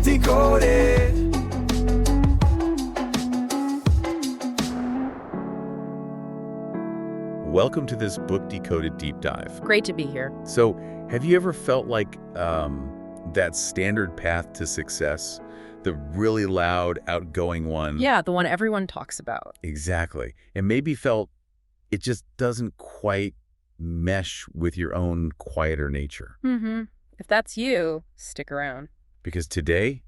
Decoded. Welcome to this Book Decoded deep dive. Great to be here. So, have you ever felt like that standard path to success, the really loud, outgoing one? Yeah, the one everyone talks about. Exactly. And maybe felt it just doesn't quite mesh with your own quieter nature. If that's you, stick around. Because today,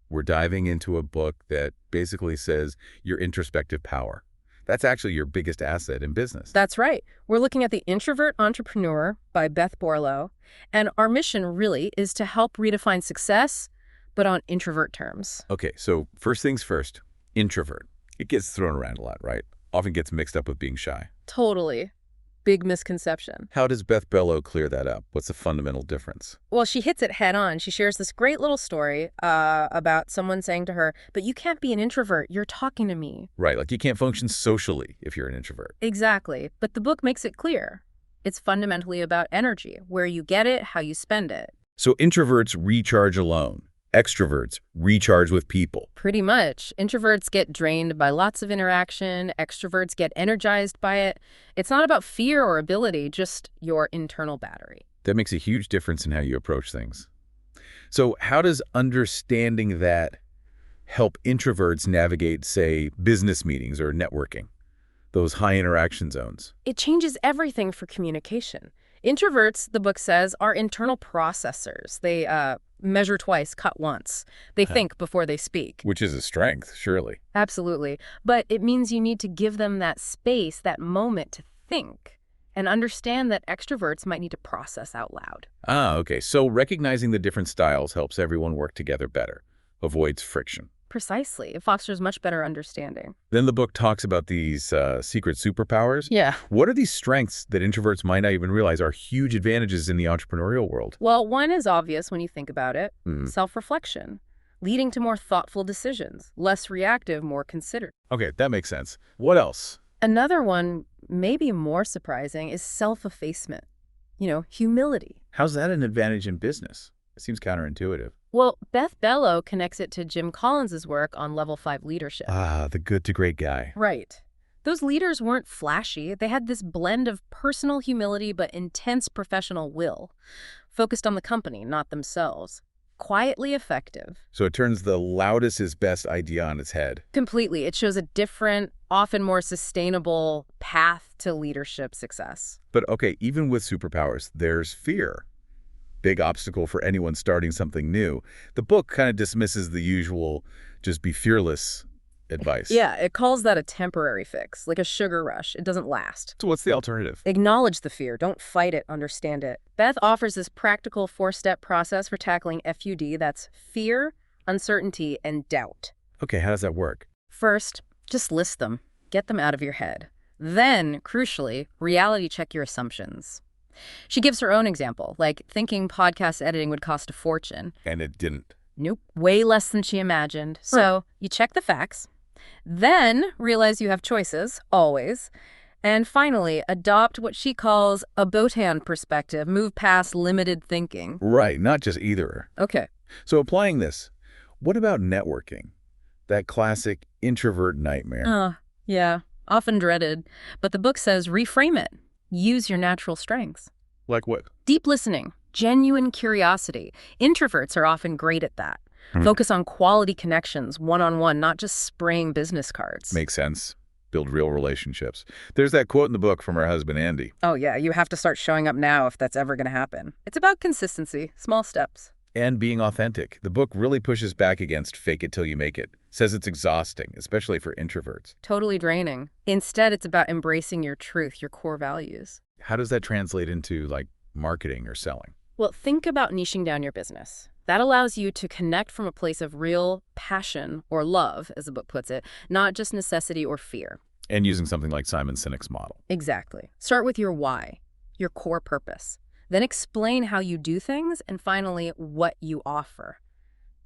we're diving into a book that basically says your introspective power. That's actually your biggest asset in business. That's right. We're looking at the Introvert Entrepreneur by Beth Buelow, and our mission really is to help redefine success, but on introvert terms. Okay, so first things first, introvert. It gets thrown around a lot, right? Often gets mixed up with being shy. Totally. Big misconception. How does Beth Buelow clear that up? What's the fundamental difference? Well, she hits it head on. She shares this great little story about someone saying to her, but you can't be an introvert. You're talking to me. Right, like you can't function socially if you're an introvert. Exactly. But the book makes it clear. It's fundamentally about energy, where you get it, how you spend it. So introverts recharge alone. Extroverts recharge with people. Pretty much. Introverts get drained by lots of interaction. Extroverts get energized by it. It's not about fear or ability, just your internal battery. That makes a huge difference in how you approach things. So how does understanding that help introverts navigate, say, business meetings or networking, those high interaction zones? It changes everything for communication. Introverts, the book says, are internal processors. They measure twice, cut once. They think before they speak. Which is a strength, surely. Absolutely. But it means you need to give them that space, that moment to think, and understand that extroverts might need to process out loud. Ah, okay. So recognizing the different styles helps everyone work together better, avoids friction. Precisely. It fosters much better understanding. Then the book talks about these secret superpowers. Yeah. What are these strengths that introverts might not even realize are huge advantages in the entrepreneurial world? Well, one is obvious when you think about it. Hmm. Self-reflection, leading to more thoughtful decisions, less reactive, more considered. Okay, that makes sense. What else? Another one, maybe more surprising, is self-effacement. Humility. How's that an advantage in business? It seems counterintuitive. Well, Beth Buelow connects it to Jim Collins's work on Level 5 leadership. Ah, the good to great guy. Right. Those leaders weren't flashy. They had this blend of personal humility but intense professional will, focused on the company, not themselves. Quietly effective. So it turns the loudest is best idea on its head. Completely. It shows a different, often more sustainable path to leadership success. But okay, even with superpowers, there's fear. Big obstacle for anyone starting something new. The book kind of dismisses the usual just be fearless advice. Yeah, it calls that a temporary fix, like a sugar rush. It doesn't last. So what's the alternative? Acknowledge the fear. Don't fight it. Understand it. Beth offers this practical 4-step process for tackling FUD. That's fear, uncertainty, and doubt. Okay, how does that work? First, just list them. Get them out of your head. Then, crucially, reality check your assumptions. She gives her own example, like thinking podcast editing would cost a fortune. And it didn't. Nope, way less than she imagined. So you check the facts, then realize you have choices, always, and finally adopt what she calls a boat-hand perspective, move past limited thinking. Right, not just either. Okay. So applying this, what about networking? That classic introvert nightmare. Yeah, often dreaded. But the book says reframe it. Use your natural strengths. Like what? Deep listening, genuine curiosity. Introverts are often great at that. Focus on quality connections, one-on-one, not just spraying business cards. Makes sense. Build real relationships. There's that quote in the book from her husband, Andy. Oh, yeah, you have to start showing up now if that's ever going to happen. It's about consistency, small steps. And being authentic. The book really pushes back against fake it till you make it. Says it's exhausting, especially for introverts. Totally draining. Instead, it's about embracing your truth, your core values. How does that translate into, like, marketing or selling? Well, think about niching down your business. That allows you to connect from a place of real passion or love, as the book puts it, not just necessity or fear. And using something like Simon Sinek's model. Exactly. Start with your why, your core purpose. Then explain how you do things, and finally, what you offer.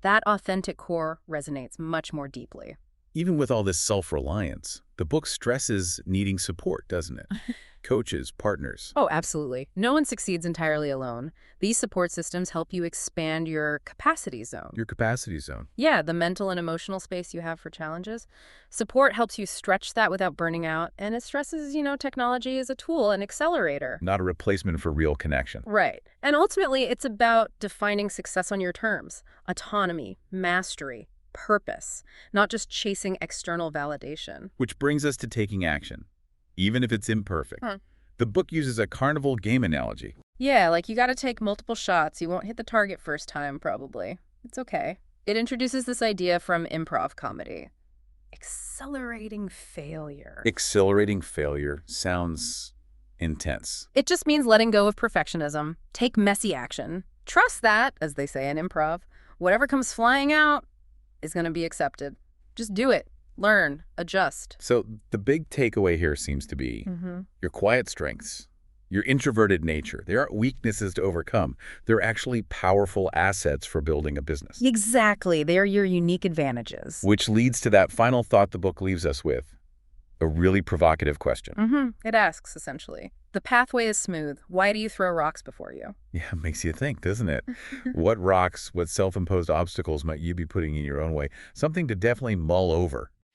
That authentic core resonates much more deeply. Even with all this self-reliance, the book stresses needing support, doesn't it? coaches, partners. Oh, absolutely. No one succeeds entirely alone. These support systems help you expand your capacity zone. Your capacity zone. Yeah, the mental and emotional space you have for challenges. Support helps you stretch that without burning out, and it stresses, technology is a tool, an accelerator. Not a replacement for real connection. Right. And ultimately, it's about defining success on your terms. Autonomy, mastery, purpose, not just chasing external validation. Which brings us to taking action, even if it's imperfect. Huh. The book uses a carnival game analogy. Yeah, like you got to take multiple shots. You won't hit the target first time, probably. It's okay. It introduces this idea from improv comedy. Accelerating failure. Accelerating failure sounds intense. It just means letting go of perfectionism. Take messy action. Trust that, as they say in improv, whatever comes flying out is going to be accepted. Just do it. Learn. Adjust. So the big takeaway here seems to be your quiet strengths, your introverted nature. They aren't weaknesses to overcome. They're actually powerful assets for building a business. Exactly. They are your unique advantages. Which leads to that final thought the book leaves us with, a really provocative question. It asks, essentially, the pathway is smooth. Why do you throw rocks before you? Yeah, it makes you think, doesn't it? What rocks, what self-imposed obstacles might you be putting in your own way? Something to definitely mull over.